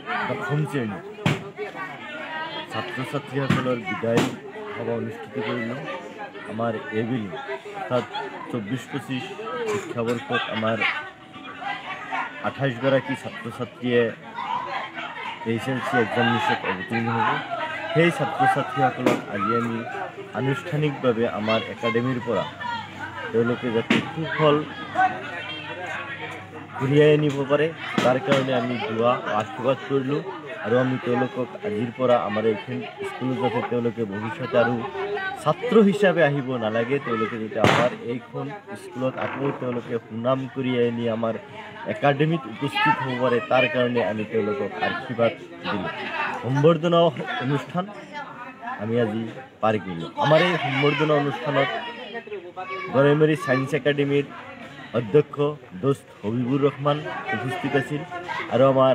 দশম শ্ৰেণী ছাত্ৰ ছাত্ৰীসকলৰ বিদায় সভা অনুষ্ঠিত কৰিলোঁ। আমাৰ এইবেলি অৰ্থাৎ 24-25 শিক্ষাবৰ্ষত আমাৰ 28গৰাকী ছাত্ৰ ছাত্ৰীয়ে HLC এক্সামিনেশ্যনত অৱতীৰ্ণ হ'ব। সেই ছাত্ৰ ছাত্ৰীসকলক আজি আমি আনুষ্ঠানিকভাৱে আমাৰ একাডেমীৰ পৰা তেওঁলোকে যাতে সুফল কঢ়িয়াই আনিব পাৰে তাৰ কাৰণে আমি দোৱা আশীৰ্বাদ কৰিলোঁ। আৰু আমি তেওঁলোকক আজিৰ পৰা আমাৰ এইখন স্কুলত যাতে তেওঁলোকে ভৱিষ্যতে আৰু ছাত্ৰ হিচাপে আহিব নালাগে, তেওঁলোকে যাতে আমাৰ এইখন স্কুলত আকৌ তেওঁলোকে সুনাম কঢ়িয়াই আনি আমাৰ একাডেমীত উপস্থিত হ'ব পাৰে তাৰ কাৰণে আমি তেওঁলোকক আশীৰ্বাদ দিলোঁ। সম্বৰ্ধনা অনুষ্ঠান আমি আজি পাৰ কৰিলোঁ। আমাৰ এই সম্বৰ্ধনা অনুষ্ঠানত গড়ৈমাৰী ছায়েন্স একাডেমীৰ অধ্যক্ষ দোস্ত হবিবুৰ ৰহমান উপস্থিত আছিল আৰু আমাৰ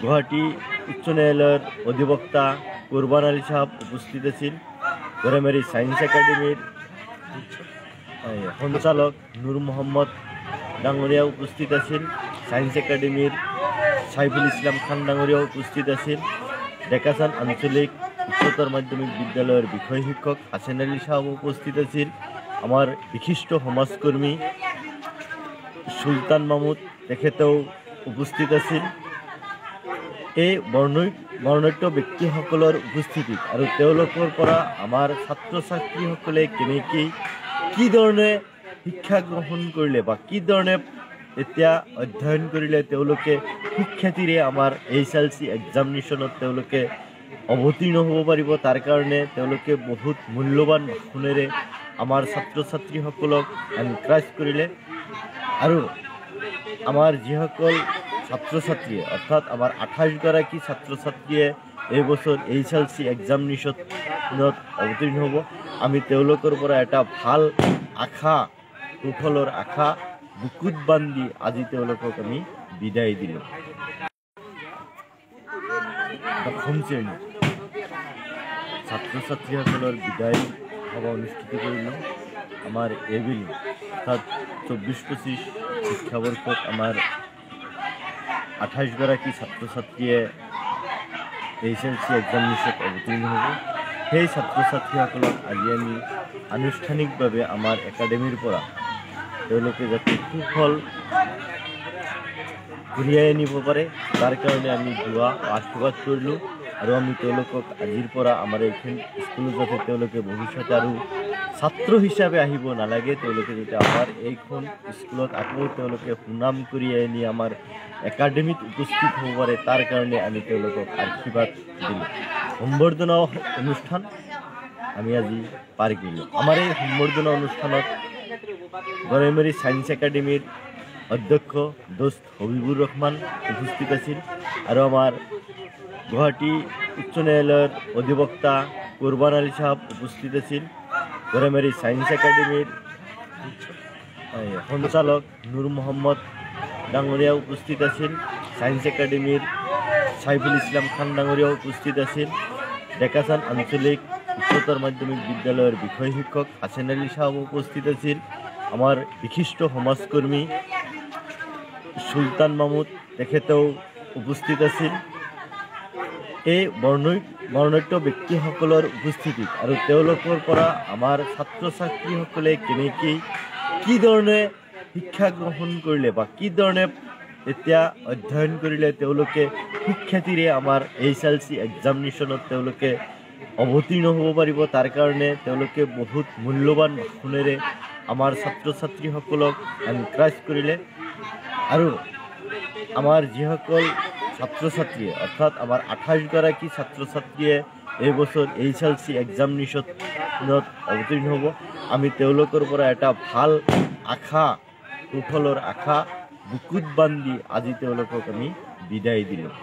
গুৱাহাটী উচ্চ ন্যায়ালয়ৰ অধিবক্তা কুৰবান আলী সাহেব উপস্থিত আছিল। গড়ৈমাৰী ছায়েন্স একাডেমীৰ সঞ্চালক নুৰ মহম্মদ ডাঙৰীয়া উপস্থিত আছিল। ছায়েন্স একাডেমীৰ সাইফুল ইছলাম খান ডাঙৰীয়াও উপস্থিত আছিল। ডেকাচান আঞ্চলিক উচ্চতৰ মাধ্যমিক বিদ্যালয়ৰ বিষয় শিক্ষক হাছেন আলী সাহেব উপস্থিত আছিল। আমাৰ বিশিষ্ট সমাজকৰ্মী চুলতান মাহমুদ তেখেতেও উপস্থিত আছিল। এই বৰ্ণাঢ্য ব্যক্তিসকলৰ উপস্থিতিত আৰু তেওঁলোকৰ পৰা আমাৰ ছাত্ৰ ছাত্ৰীসকলে কেনেকৈ কি ধৰণে শিক্ষা গ্ৰহণ কৰিলে বা কি ধৰণে এতিয়া অধ্যয়ন কৰিলে তেওঁলোকে সুখ্যাতিৰে আমাৰ HLC এক্সামিনেশ্যনত তেওঁলোকে অৱতীৰ্ণ হ'ব পাৰিব তাৰ কাৰণে তেওঁলোকে বহুত মূল্যৱান ভাষণেৰে আমাৰ ছাত্ৰ ছাত্ৰীসকলক এনকাৰেজ কৰিলে। আৰু আমাৰ যিসকল ছাত্ৰ ছাত্ৰীয়ে অৰ্থাৎ আমাৰ 28গৰাকী ছাত্ৰ ছাত্ৰীয়ে এই বছৰ HLC এক্সামিনেশ্যনত অৱতীৰ্ণ হ'ব, আমি তেওঁলোকৰ পৰা এটা ভাল আশা সুফলৰ আশা বুকুত বান্ধি আজি তেওঁলোকক আমি বিদায় দিলোঁ। দশম শ্ৰেণী ছাত্ৰ ছাত্ৰীসকলৰ বিদায় সভা অনুষ্ঠিত কৰিলোঁ। আমাৰ এইবেলি অৰ্থাৎ 24-25 শিক্ষাবৰ্ষত আমাৰ 28গৰাকী ছাত্ৰ ছাত্ৰীয়ে HLC এক্সামিনেশ্যনত অৱতীৰ্ণ হ'ব। সেই ছাত্ৰ ছাত্ৰীসকলক আজি আমি আনুষ্ঠানিকভাৱে আমাৰ একাডেমীৰ পৰা তেওঁলোকে যাতে সুফল কঢ়িয়াই আনিব পাৰে তাৰ কাৰণে আমি দোৱা আশীৰ্বাদ কৰিলোঁ। আৰু আমি তেওঁলোকক আজিৰ পৰা আমাৰ এইখন স্কুলত যাতে তেওঁলোকে ভৱিষ্যতে আৰু ছাত্ৰ হিচাপে আহিব নালাগে, তেওঁলোকে যাতে আমাৰ এইখন স্কুলত আকৌ তেওঁলোকে সুনাম কঢ়িয়াই আনি আমাৰ একাডেমীত উপস্থিত হ'ব পাৰে তাৰ কাৰণে আমি তেওঁলোকক আশীৰ্বাদ দিলোঁ। সম্বৰ্ধনা অনুষ্ঠান আমি আজি পাৰ কৰিলোঁ। আমাৰ এই সম্বৰ্ধনা অনুষ্ঠানত গড়ৈমাৰী ছায়েন্স একাডেমীৰ অধ্যক্ষ দোস্ত হবিবুৰ ৰহমান উপস্থিত আছিল আৰু আমাৰ গুৱাহাটী উচ্চ ন্যায়ালয়ৰ অধিবক্তা কুৰবান আলী সাহেব উপস্থিত আছিল। গড়ৈমাৰী ছায়েন্স একাডেমীৰ সঞ্চালক নুৰ মহম্মদ ডাঙৰীয়া উপস্থিত আছিল। ছায়েন্স একাডেমীৰ সাইফুল ইছলাম খান ডাঙৰীয়াও উপস্থিত আছিল। ডেকাচান আঞ্চলিক উচ্চতৰ মাধ্যমিক বিদ্যালয়ৰ বিষয় শিক্ষক হাছেন আলী সাহেব উপস্থিত আছিল। আমাৰ বিশিষ্ট সমাজকৰ্মী চুলতান মাহমুদ তেখেতেও উপস্থিত আছিল। এই বৰ্ণাঢ্য ব্যক্তিসকলৰ উপস্থিতিত আৰু তেওঁলোকৰ পৰা আমাৰ ছাত্ৰ ছাত্ৰীসকলে কেনেকৈ কি ধৰণে শিক্ষা গ্ৰহণ কৰিলে বা কি ধৰণে এতিয়া অধ্যয়ন কৰিলে তেওঁলোকে সুখ্যাতিৰে আমাৰ HLC এক্সামিনেশ্যনত তেওঁলোকে অৱতীৰ্ণ হ'ব পাৰিব তাৰ কাৰণে তেওঁলোকে বহুত মূল্যৱান ভাষণেৰে আমাৰ ছাত্ৰ ছাত্ৰীসকলক এনকাৰেজ কৰিলে। আৰু আমাৰ যিসকল ছাত্ৰ ছাত্ৰীয়ে অৰ্থাৎ আমাৰ 28গৰাকী ছাত্ৰ ছাত্ৰীয়ে এই বছৰ HLC এক্সামিনেশ্যনত অৱতীৰ্ণ হ'ব, আমি তেওঁলোকৰ পৰা এটা ভাল আশা সুফলৰ আশা বুকুত বান্ধি আজি তেওঁলোকক আমি বিদায় দিলোঁ।